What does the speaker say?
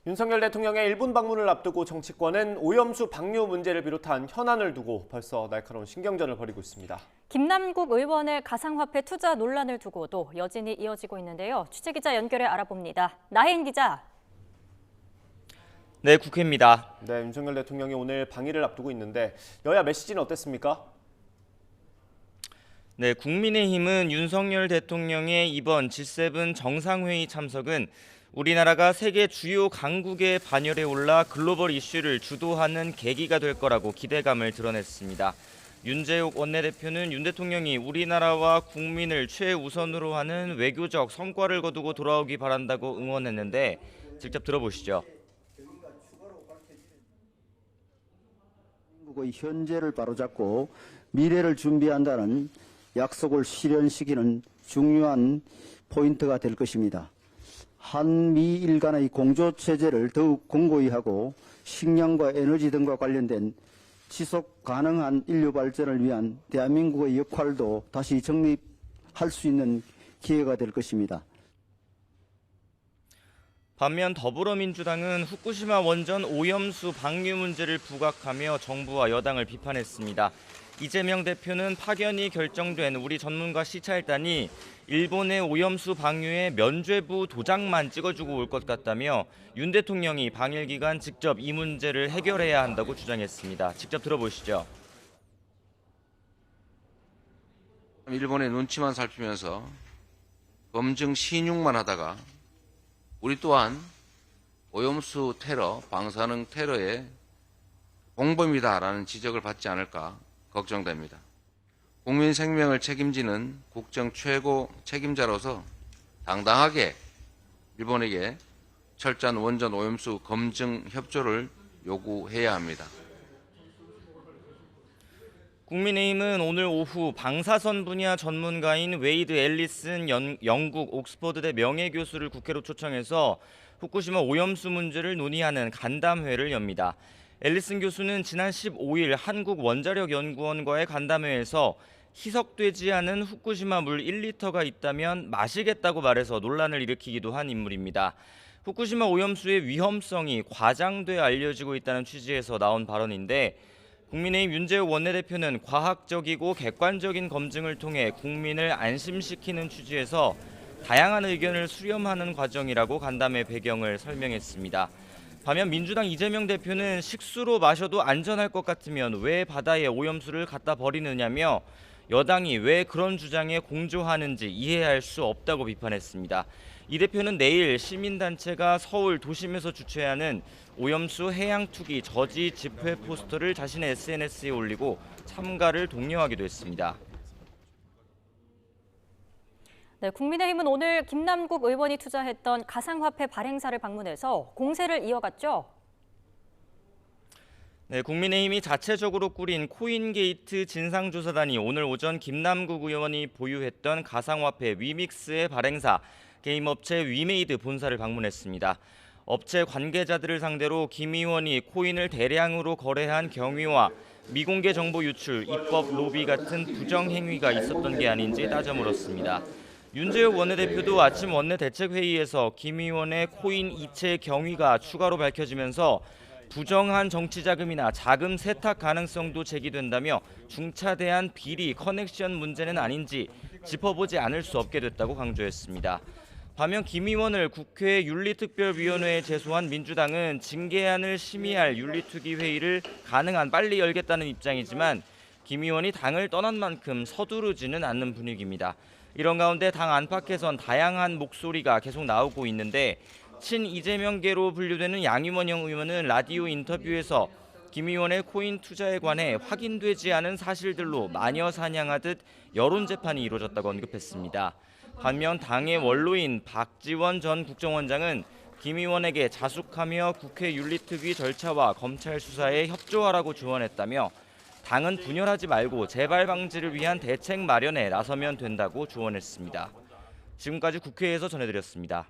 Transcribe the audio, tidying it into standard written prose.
윤석열 대통령의 일본 방문을 앞두고 정치권은 오염수 방류 문제를 비롯한 현안을 두고 벌써 날카로운 신경전을 벌이고 있습니다. 김남국 의원의 가상화폐 투자 논란을 두고도 여진이 이어지고 있는데요. 취재기자 연결해 알아봅니다. 나혜인 기자. 네, 국회입니다. 네, 윤석열 대통령이 오늘 방일을 앞두고 있는데 여야 메시지는 어땠습니까? 네, 국민의힘은 윤석열 대통령의 이번 G7 정상회의 참석은 우리나라가 세계 주요 강국의 반열에 올라 글로벌 이슈를 주도하는 계기가 될 거라고 기대감을 드러냈습니다. 윤재욱 원내대표는 윤 대통령이 우리나라와 국민을 최우선으로 하는 외교적 성과를 거두고 돌아오기 바란다고 응원했는데 직접 들어보시죠. 한국의 현재를 바로잡고 미래를 준비한다는 약속을 실현시키는 중요한 포인트가 될 것입니다. 한미일 간의 공조체제를 더욱 공고히 하고 식량과 에너지 등과 관련된 지속 가능한 인류 발전을 위한 대한민국의 역할도 다시 정립할 수 있는 기회가 될 것입니다. 반면 더불어민주당은 후쿠시마 원전 오염수 방류 문제를 부각하며 정부와 여당을 비판했습니다. 이재명 대표는 파견이 결정된 우리 전문가 시찰단이 일본의 오염수 방류에 면죄부 도장만 찍어주고 올 것 같다며 윤 대통령이 방일 기간 직접 이 문제를 해결해야 한다고 주장했습니다. 직접 들어보시죠. 일본의 눈치만 살피면서 검증 신용만 하다가 우리 또한 오염수 테러, 방사능 테러의 공범이다라는 지적을 받지 않을까 걱정됩니다. 국민 생명을 책임지는 국정 최고 책임자로서 당당하게 일본에게 철저한 원전 오염수 검증 협조를 요구해야 합니다. 국민의힘은 오늘 오후 방사선 분야 전문가인 웨이드 앨리슨 영국 옥스퍼드대 명예교수를 국회로 초청해서 후쿠시마 오염수 문제를 논의하는 간담회를 엽니다. 앨리슨 교수는 지난 15일 한국원자력연구원과의 간담회에서 희석되지 않은 후쿠시마 물 1리터가 있다면 마시겠다고 말해서 논란을 일으키기도 한 인물입니다. 후쿠시마 오염수의 위험성이 과장돼 알려지고 있다는 취지에서 나온 발언인데 국민의힘 윤재욱 원내대표는 과학적이고 객관적인 검증을 통해 국민을 안심시키는 취지에서 다양한 의견을 수렴하는 과정이라고 간담회 배경을 설명했습니다. 반면 민주당 이재명 대표는 식수로 마셔도 안전할 것 같으면 왜 바다에 오염수를 갖다 버리느냐며 여당이 왜 그런 주장에 공조하는지 이해할 수 없다고 비판했습니다. 이 대표는 내일 시민단체가 서울 도심에서 주최하는 오염수 해양 투기 저지 집회 포스터를 자신의 SNS에 올리고 참가를 독려하기도 했습니다. 네, 국민의힘은 오늘 김남국 의원이 투자했던 가상화폐 발행사를 방문해서 공세를 이어갔죠. 네, 국민의힘이 자체적으로 꾸린 코인게이트 진상조사단이 오늘 오전 김남국 의원이 보유했던 가상화폐 위믹스의 발행사 게임업체 위메이드 본사를 방문했습니다. 업체 관계자들을 상대로 김 의원이 코인을 대량으로 거래한 경위와 미공개 정보 유출, 입법 로비 같은 부정 행위가 있었던 게 아닌지 따져 물었습니다. 윤재욱 원내대표도 아침 원내대책회의에서 김 의원의 코인 이체 경위가 추가로 밝혀지면서 부정한 정치자금이나 자금 세탁 가능성도 제기된다며 중차대한 비리, 커넥션 문제는 아닌지 짚어보지 않을 수 없게 됐다고 강조했습니다. 반면 김 의원을 국회 윤리특별위원회에 제소한 민주당은 징계안을 심의할 윤리특위 회의를 가능한 빨리 열겠다는 입장이지만 김 의원이 당을 떠난 만큼 서두르지는 않는 분위기입니다. 이런 가운데 당 안팎에선 다양한 목소리가 계속 나오고 있는데 친 이재명계로 분류되는 양임원 의원은 라디오 인터뷰에서 김 의원의 코인 투자에 관해 확인되지 않은 사실들로 마녀 사냥하듯 여론 재판이 이루어졌다고 언급했습니다. 반면 당의 원로인 박지원 전 국정원장은 김 의원에게 자숙하며 국회 윤리특위 절차와 검찰 수사에 협조하라고 조언했다며 당은 분열하지 말고 재발 방지를 위한 대책 마련에 나서면 된다고 조언했습니다. 지금까지 국회에서 전해드렸습니다.